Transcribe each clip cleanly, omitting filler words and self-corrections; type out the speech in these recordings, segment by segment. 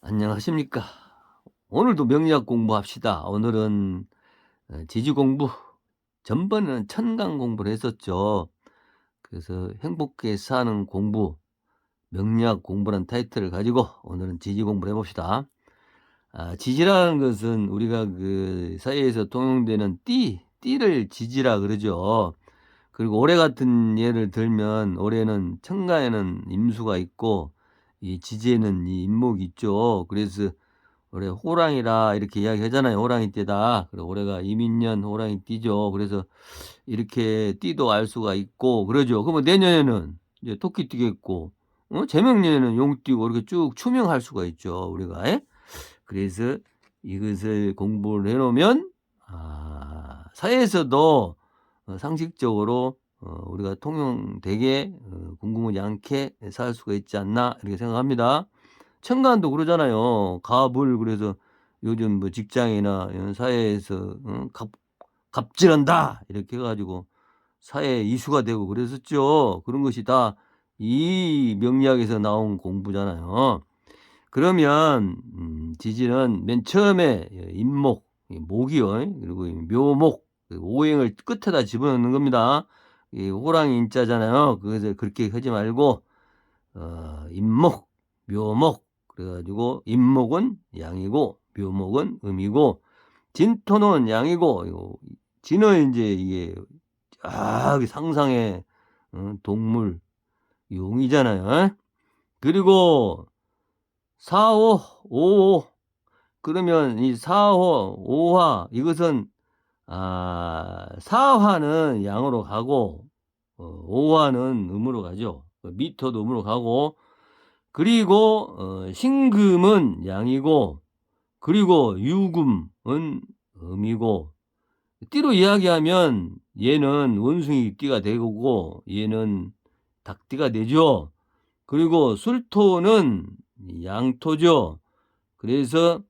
안녕하십니까. 오늘도 명리학 공부합시다. 오늘은 지지 공부. 전번에는 천강 공부를 했었죠. 그래서 행복하게 사는 공부, 명리학 공부란 타이틀을 가지고 오늘은 지지 공부를 해봅시다. 지지라는 것은 우리가 그 사회에서 통용되는 띠를 지지라 그러죠. 그리고 올해 같은 예를 들면 올해는 천간에는 임수가 있고 이 지지에는 이 임목이 있죠. 그래서 올해 호랑이라 이렇게 이야기하잖아요. 호랑이 띠다. 그리고 올해가 이민년 호랑이 띠죠. 그래서 이렇게 띠도 알 수가 있고 그러죠. 그러면 내년에는 이제 토끼 띠겠고, 재명년에는 용 띠고 이렇게 쭉 추명할 수가 있죠. 우리가. 그래서 이것을 공부를 해놓으면 사회에서도 상식적으로 우리가 통용되게 궁금하지 않게 살 수가 있지 않나 이렇게 생각합니다. 천간도 그러잖아요. 갑을 그래서 요즘 뭐 직장이나 이런 사회에서 갑질한다 이렇게 해 가지고 사회에 이슈가 되고 그랬었죠. 그런 것이 다 이 명리학에서 나온 공부잖아요. 그러면 지지는 맨 처음에 임목, 이 목이요. 그리고 이 묘목, 그 오행을 끝에다 집어넣는 겁니다. 이 호랑이 인자잖아요. 그래서 그렇게 하지 말고 임목, 묘목 그래 가지고 임목은 양이고 묘목은 음이고 진토는 양이고 요 진은 인제 이게 저기 상상의 동물 용이잖아요. 그리고 사호, 오호 그러면 이 사호, 오화 이것은 사화는 양으로 가고 오화는 음으로 가죠. 미토도 음으로 가고 그리고 신금은 양이고 그리고 유금은 음이고 띠로 이야기하면 얘는 원숭이 띠가 되고 얘는 닭띠가 되죠. 그리고 술토는 양토죠. 그래서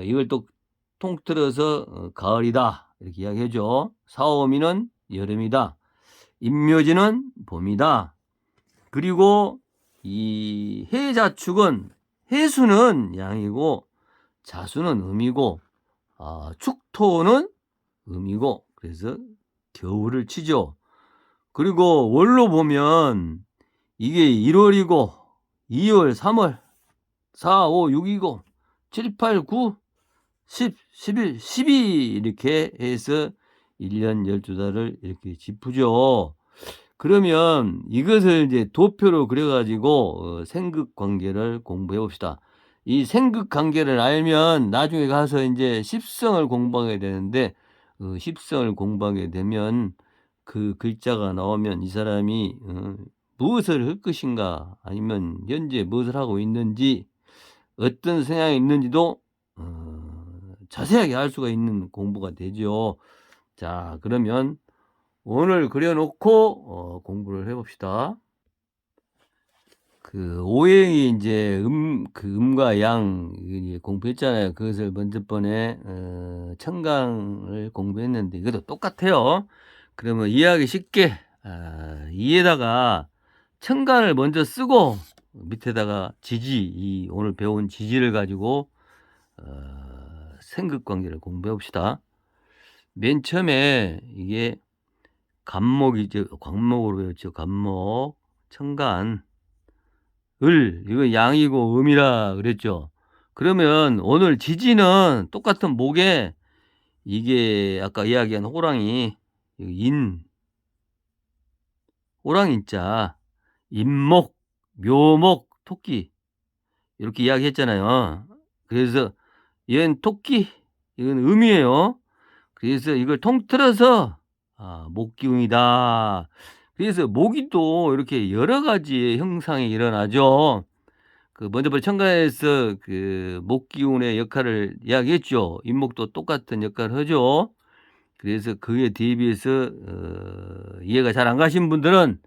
이걸 또 통틀어서 가을이다 이렇게 이야기하죠. 사오미는 여름이다. 임묘지는 봄이다. 그리고 이 해자축은 해수는 양이고 자수는 음이고 축토는 음이고 그래서 겨울을 치죠. 그리고 월로 보면 이게 1월이고 2월, 3월, 4, 5, 6이고 7, 8, 9, 10, 11, 12 이렇게 해서 1년 12달을 이렇게 짚으죠. 그러면 이것을 이제 도표로 그려 가지고 생극 관계를 공부해 봅시다. 이 생극 관계를 알면 나중에 가서 인제 십성을 공부하게 되는데 십성을 공부하게 되면 그 글자가 나오면 이 사람이 무엇을 할 것인가 아니면 현재 무엇을 하고 있는지 어떤 성향이 있는지도 자세하게 알 수가 있는 공부가 되죠. 자 그러면 오늘 그려 놓고 공부를 해 봅시다. 그 오행이 인제 음과 양 이게 공부했잖아요. 그것을 먼저번에 천강을 공부했는데 이것도 똑같아요. 그러면 이해하기 쉽게 이에다가 천간을 먼저 쓰고 밑에다가 지지 이 오늘 배운 지지를 가지고 생극 관계를 공부해 봅시다. 맨 처음에 이게 간목이죠. 관목으로 배웠죠. 간목, 천간, 이거 양이고 음이라 그랬죠. 그러면 오늘 지지는 똑같은 목에 이게 아까 이야기한 호랑이 호랑이자 임목, 묘목, 토끼 이렇게 이야기했잖아요. 그래서 얘는 토끼, 이건 음이에요. 그래서 이걸 통틀어서 목기운이다. 그래서 목이 또 이렇게 여러 가지의 형상이 일어나죠. 그 먼저 천간에서 그 목기운의 역할을 이야기했죠. 임목도 똑같은 역할을 하죠. 그래서 그에 대비해서 이해가 잘 안 가신 분들은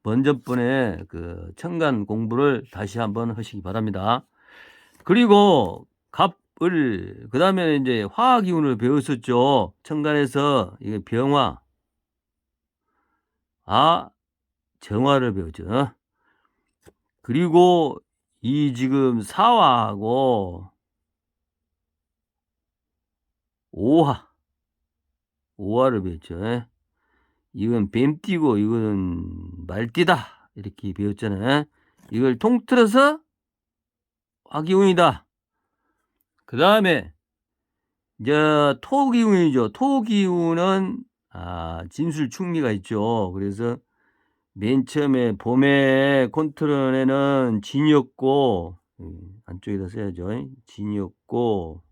먼저 번에 그 천간 공부를 다시 한번 하시기 바랍니다. 그리고 갑을 그다음에 인제 화기운을 배웠었죠. 천간에서 이게 병화, 정화를 배웠죠. 그리고 이 지금 사화하고 오화, 오화를 배웠죠. 예. 이건 뱀띠고 이거는 말띠다. 이렇게 배웠잖아요. 이걸 통틀어서 화기운이다. 그다음에 이제 토기운이죠. 토기운은 진술충리가 있죠. 그래서 맨 처음에 봄에 컨트롤에는 진이었고 안쪽에다 써야죠. 진이었고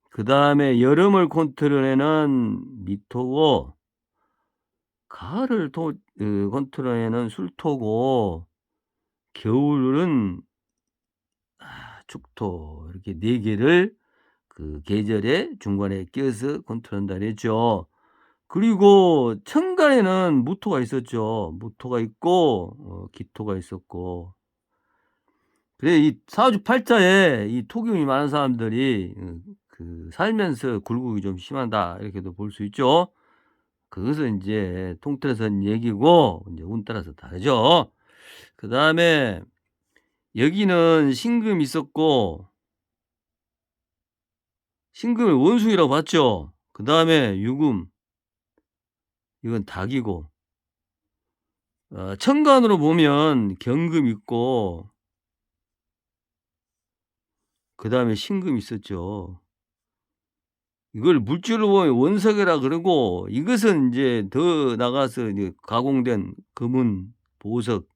그다음에 여름을 컨트롤에는 미토고 가을을 컨트롤에는 술토고 겨울은 축토 이렇게 4개를 그 계절의 중간에 끼워서 컨트롤한다 그랬죠. 그리고 천간에는 무토가 있었죠. 무토가 있고 기토가 있었고. 그래 이 사주팔자에 이 토기운이 많은 사람들이 그 살면서 굴곡이 좀 심하다 이렇게도 볼 수 있죠. 그것은 인제 통틀어서 한 얘기고 인제 운 따라서 다르죠. 그다음에 여기는 신금이 있었고 신금을 원숭이라고 봤죠. 그다음에 유금 이건 닭이고 천간으로 보면 경금 있고 그다음에 신금이 있었죠. 이걸 물질로 보면 원석이라 그러고 이것은 인제 더 나가서 이제 가공된 금은, 보석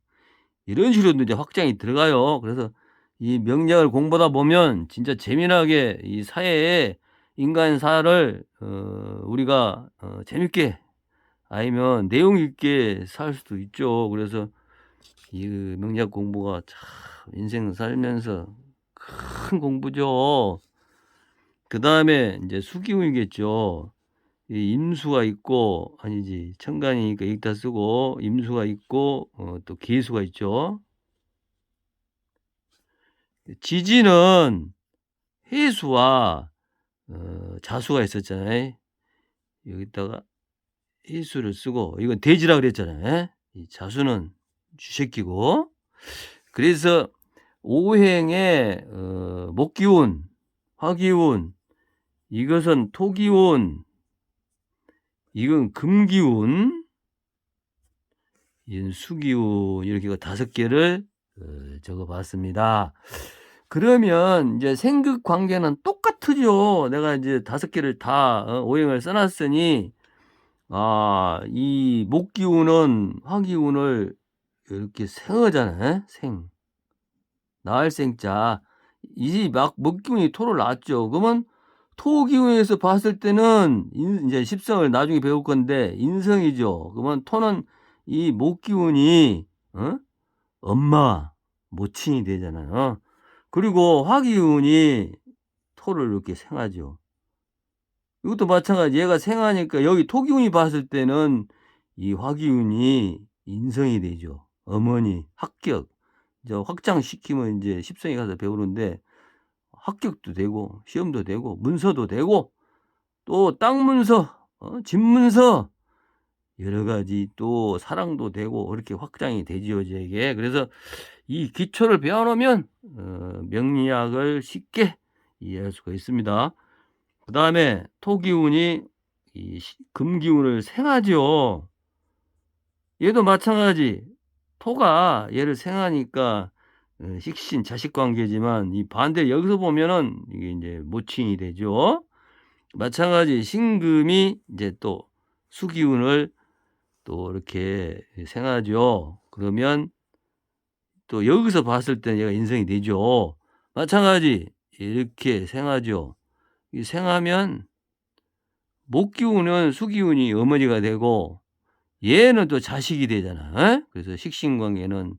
이런 식으로도 이제 확장이 들어가요. 그래서 이 명리학을 공부하다 보면 진짜 재미나게 이 사회에 인간사를 우리가 재밌게 아니면 내용 있게 살 수도 있죠. 그래서 이 명리학 공부가 참 인생 살면서 큰 공부죠. 그다음에 인제 수기운이겠죠. 이 임수가 있고 아니지 천간이니까 여기다 쓰고 임수가 있고 또 계수가 있죠. 지지는 해수와 자수가 있었잖아요. 여기다가 해수를 쓰고 이건 돼지라 그랬잖아요. 예? 이 자수는 쥐새끼고 그래서 오행의 목기운, 화기운 이것은 토기운 이건 금기운 이건 수기운 이렇게 5개를 적어 봤습니다. 그러면 이제 생극 관계는 똑같죠. 내가 이제 5개를 다 오행을 써 놨으니 이 목기운은 화기운을 이렇게 생하잖아요. 생. 나을 생자. 이 막 목기운이 토를 낳았죠. 그러면 토기운에서 봤을 때는 이제 십성을 나중에 배울 건데 인성이죠. 그러면 토는 이 목기운이 엄마, 모친이 되잖아요. 그리고 화기운이 토를 이렇게 생하죠. 이것도 마찬가지 얘가 생하니까 여기 토기운이 봤을 때는 이 화기운이 인성이 되죠. 어머니, 합격. 이제 확장시키면 이제 십성에 가서 배우는데 합격도 되고 시험도 되고 문서도 되고 또 땅 문서, 집 문서 여러 가지 또 사랑도 되고 이렇게 확장이 되지요, 이게. 그래서 이 기초를 배워 놓으면 명리학을 쉽게 이해할 수가 있습니다. 그다음에 토기운이 이 금기운을 생하죠. 얘도 마찬가지. 토가 얘를 생하니까 식신 자식 관계지만 이 반대 여기서 보면은 이게 인제 모친이 되죠. 마찬가지 신금이 이제 또 수기운을 또 이렇게 생하죠. 그러면 또 여기서 봤을 때 얘가 인성이 되죠. 마찬가지 이렇게 생하죠. 이 생하면 목기운은 수기운이 어머니가 되고 얘는 또 자식이 되잖아. 예? 그래서 식신관계는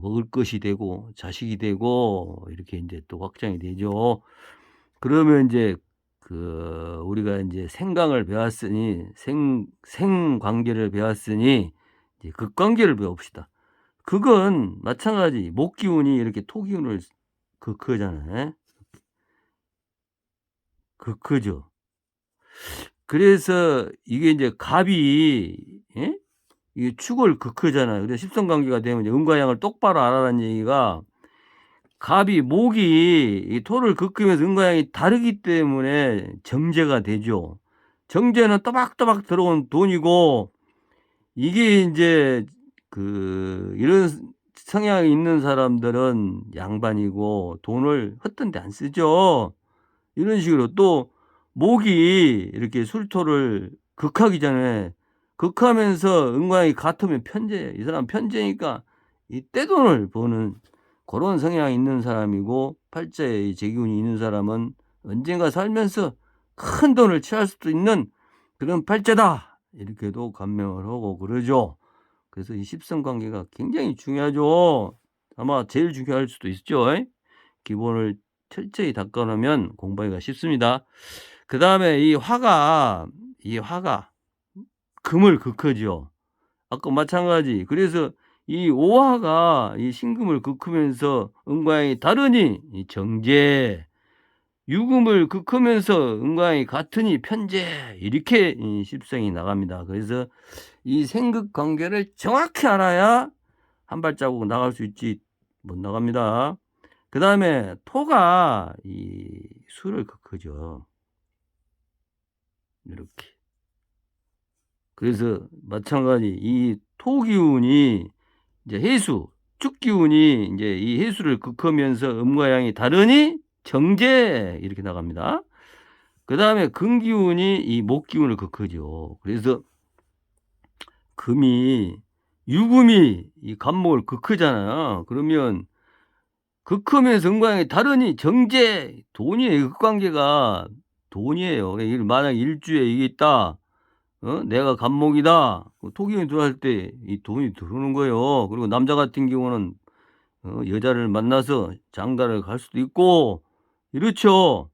먹을 것이 되고 자식이 되고 이렇게 인제 또 확장이 되죠. 그러면 인제 우리가 인제 생강을 배웠으니 생관계를 배웠으니 이제 극관계를 배웁시다. 극은 마찬가지 목기운이 이렇게 토기운을 극하잖아요. 예? 극하죠. 그래서 이게 인제 갑이 예? 이게 축을 극하잖아요. 그래서 십성관계가 되면 이제 음과 양을 똑바로 알아라는 얘기가, 갑이 목이 이 토를 긋으면서 음과 양이 다르기 때문에 정제가 되죠. 정제는 또박또박 들어온 돈이고, 이게 인제 이런 성향이 있는 사람들은 양반이고 돈을 헛된 데 안 쓰죠. 이런 식으로 또 목이 이렇게 술토를 극하기 전에, 극하면서 음과 양이 같으면 편재예요. 이 사람은 편재니까 이 떼돈을 버는 고런 성향이 있는 사람이고, 팔자에 이 재기운이 있는 사람은 언젠가 살면서 큰 돈을 취할 수도 있는 그런 팔자다, 이렇게도 감명을 하고 그러죠. 그래서 이 십성관계가 굉장히 중요하죠. 아마 제일 중요할 수도 있죠. 기본을 철저히 닦아 놓으면 공부하기가 쉽습니다. 그다음에 이 화가 금을 극하죠. 아까 마찬가지. 그래서 이 오화가 이 신금을 극하면서 음과 양이 다르니 이 정제, 유금을 극하면서 음과 양이 같으니 편재, 이렇게 이 십성이 나갑니다. 그래서 이 생극 관계를 정확히 알아야 한 발자국 나갈 수 있지 못 나갑니다. 그다음에 토가 이 수를 극하죠. 이렇게. 그래서 마찬가지 이 토기운이 이제 해수, 축기운이 인제 이 해수를 극하면서 음과 양이 다르니 정제, 이렇게 나갑니다. 그다음에 금기운이 이 목기운을 극하죠. 그래서 금이 유금이 이 간목을 극하잖아요. 그러면 극하면서 음과 양이 다르니 정제, 돈이에요. 극관계가 돈이에요. 이게 만약에 일주에 이게 있다, 내가 간목이다, 토기운이 들어왔을 때 이 돈이 들어오는 거예요. 그리고 남자 같은 경우는 여자를 만나서 장가를 갈 수도 있고 이렇죠.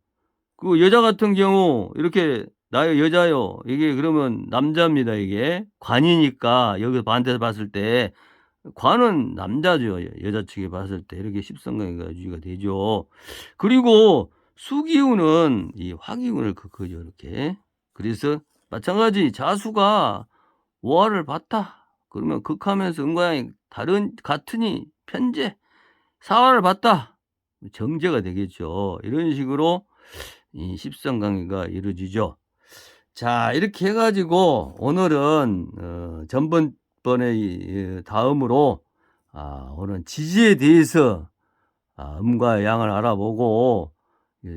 그 여자 같은 경우 이렇게 "나요 여자요." 이게 그러면 남자입니다 이게. 관이니까 여기서 반대서 봤을 때 관은 남자죠. 여자 측에 봤을 때 이렇게 십성관계가 유지가 되죠. 그리고 수기운은 이 화기운을 극하죠 이렇게. 그래서 마찬가지 자수가 오화를 봤다, 그러면 극하면서 음과 양이 같으니 편재, 사화를 봤다, 정제가 되겠죠. 이런 식으로 이 십성관계가 이루어지죠. 자, 이렇게 해 가지고 오늘은 전번번에 다음으로 오늘은 지지에 대해서 음과 양을 알아보고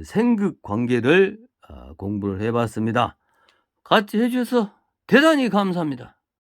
생극 관계를 공부를 해 봤습니다. 같이 해 주셔서 대단히 감사합니다.